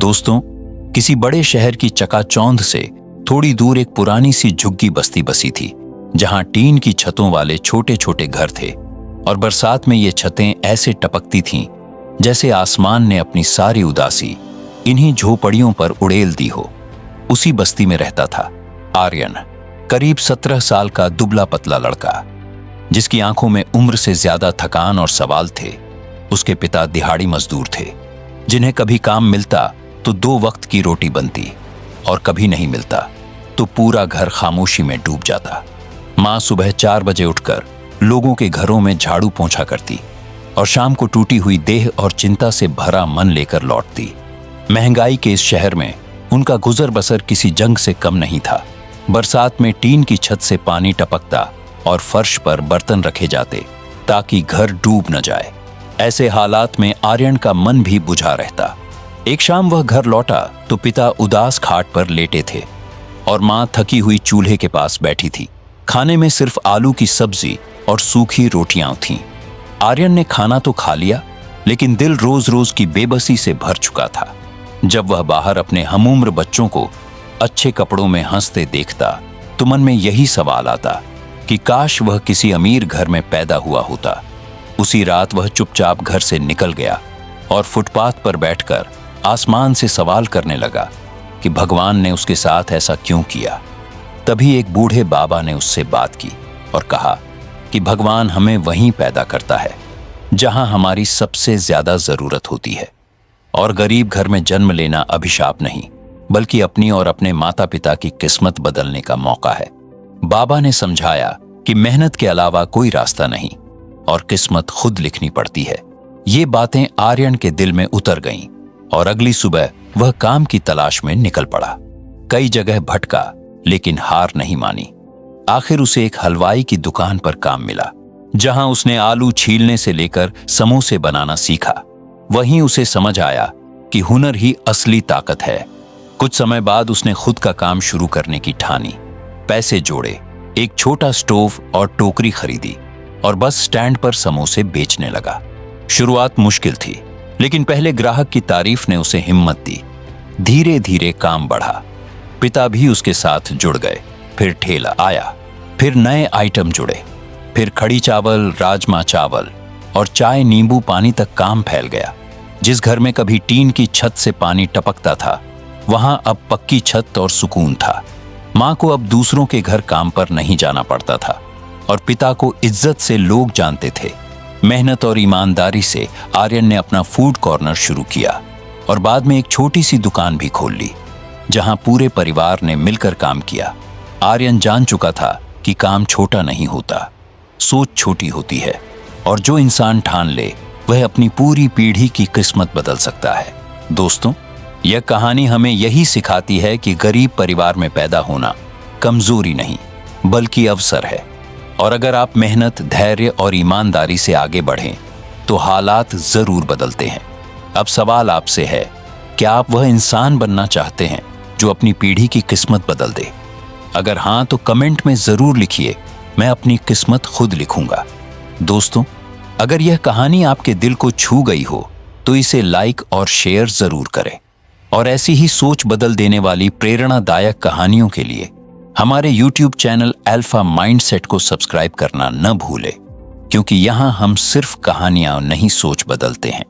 दोस्तों, किसी बड़े शहर की चकाचौंध से थोड़ी दूर एक पुरानी सी झुग्गी बस्ती बसी थी, जहां टीन की छतों वाले छोटे छोटे घर थे और बरसात में ये छतें ऐसे टपकती थीं जैसे आसमान ने अपनी सारी उदासी इन्हीं झोपड़ियों पर उड़ेल दी हो। उसी बस्ती में रहता था आर्यन, करीब 17 साल का दुबला पतला लड़का, जिसकी आंखों में उम्र से ज्यादा थकान और सवाल थे। उसके पिता दिहाड़ी मजदूर थे, जिन्हें कभी काम मिलता तो 2 वक्त की रोटी बनती और कभी नहीं मिलता तो पूरा घर खामोशी में डूब जाता। माँ सुबह 4 बजे उठकर लोगों के घरों में झाड़ू पोंछा करती और शाम को टूटी हुई देह और चिंता से भरा मन लेकर लौटती। महंगाई के इस शहर में उनका गुजर बसर किसी जंग से कम नहीं था। बरसात में टीन की छत से पानी टपकता और फर्श पर बर्तन रखे जाते ताकि घर डूब न जाए। ऐसे हालात में आर्यन का मन भी बुझा रहता। एक शाम वह घर लौटा तो पिता उदास खाट पर लेटे थे और माँ थकी हुई चूल्हे के पास बैठी थी। खाने में सिर्फ आलू की सब्जी और सूखी रोटियां थीं। आर्यन ने खाना तो खा लिया, लेकिन दिल रोज रोज की बेबसी से भर चुका था। जब वह बाहर अपने हमउम्र बच्चों को अच्छे कपड़ों में हंसते देखता तो मन में यही सवाल आता कि काश वह किसी अमीर घर में पैदा हुआ होता। उसी रात वह चुपचाप घर से निकल गया और फुटपाथ पर बैठकर आसमान से सवाल करने लगा कि भगवान ने उसके साथ ऐसा क्यों किया। तभी एक बूढ़े बाबा ने उससे बात की और कहा कि भगवान हमें वहीं पैदा करता है जहां हमारी सबसे ज्यादा जरूरत होती है, और गरीब घर में जन्म लेना अभिशाप नहीं, बल्कि अपनी और अपने माता पिता की किस्मत बदलने का मौका है। बाबा ने समझाया कि मेहनत के अलावा कोई रास्ता नहीं और किस्मत खुद लिखनी पड़ती है। ये बातें आर्यन के दिल में उतर गईं और अगली सुबह वह काम की तलाश में निकल पड़ा। कई जगह भटका, लेकिन हार नहीं मानी। आखिर उसे एक हलवाई की दुकान पर काम मिला, जहां उसने आलू छीलने से लेकर समोसे बनाना सीखा। वहीं उसे समझ आया कि हुनर ही असली ताकत है। कुछ समय बाद उसने खुद का काम शुरू करने की ठानी। पैसे जोड़े, एक छोटा स्टोव और टोकरी खरीदी और बस स्टैंड पर समोसे बेचने लगा। शुरुआत मुश्किल थी, लेकिन पहले ग्राहक की तारीफ ने उसे हिम्मत दी। धीरे धीरे काम बढ़ा। पिता भी उसके साथ जुड़ गए। फिर ठेला आया, फिर नए आइटम जुड़े, फिर खड़ी चावल, राजमा चावल और चाय नींबू पानी तक काम फैल गया। जिस घर में कभी टीन की छत से पानी टपकता था, वहां अब पक्की छत और सुकून था। माँ को अब दूसरों के घर काम पर नहीं जाना पड़ता था और पिता को इज्जत से लोग जानते थे। मेहनत और ईमानदारी से आर्यन ने अपना फूड कॉर्नर शुरू किया और बाद में एक छोटी सी दुकान भी खोल ली, जहां पूरे परिवार ने मिलकर काम किया। आर्यन जान चुका था कि काम छोटा नहीं होता, सोच छोटी होती है, और जो इंसान ठान ले वह अपनी पूरी पीढ़ी की किस्मत बदल सकता है। दोस्तों, यह कहानी हमें यही सिखाती है कि गरीब परिवार में पैदा होना कमजोरी नहीं, बल्कि अवसर है। और अगर आप मेहनत, धैर्य और ईमानदारी से आगे बढ़ें तो हालात जरूर बदलते हैं। अब सवाल आपसे है, क्या आप वह इंसान बनना चाहते हैं जो अपनी पीढ़ी की किस्मत बदल दे? अगर हाँ, तो कमेंट में जरूर लिखिए, मैं अपनी किस्मत खुद लिखूंगा। दोस्तों, अगर यह कहानी आपके दिल को छू गई हो तो इसे लाइक और शेयर जरूर करें, और ऐसी ही सोच बदल देने वाली प्रेरणादायक कहानियों के लिए हमारे YouTube चैनल अल्फा माइंडसेट को सब्सक्राइब करना न भूलें, क्योंकि यहाँ हम सिर्फ कहानियां नहीं, सोच बदलते हैं।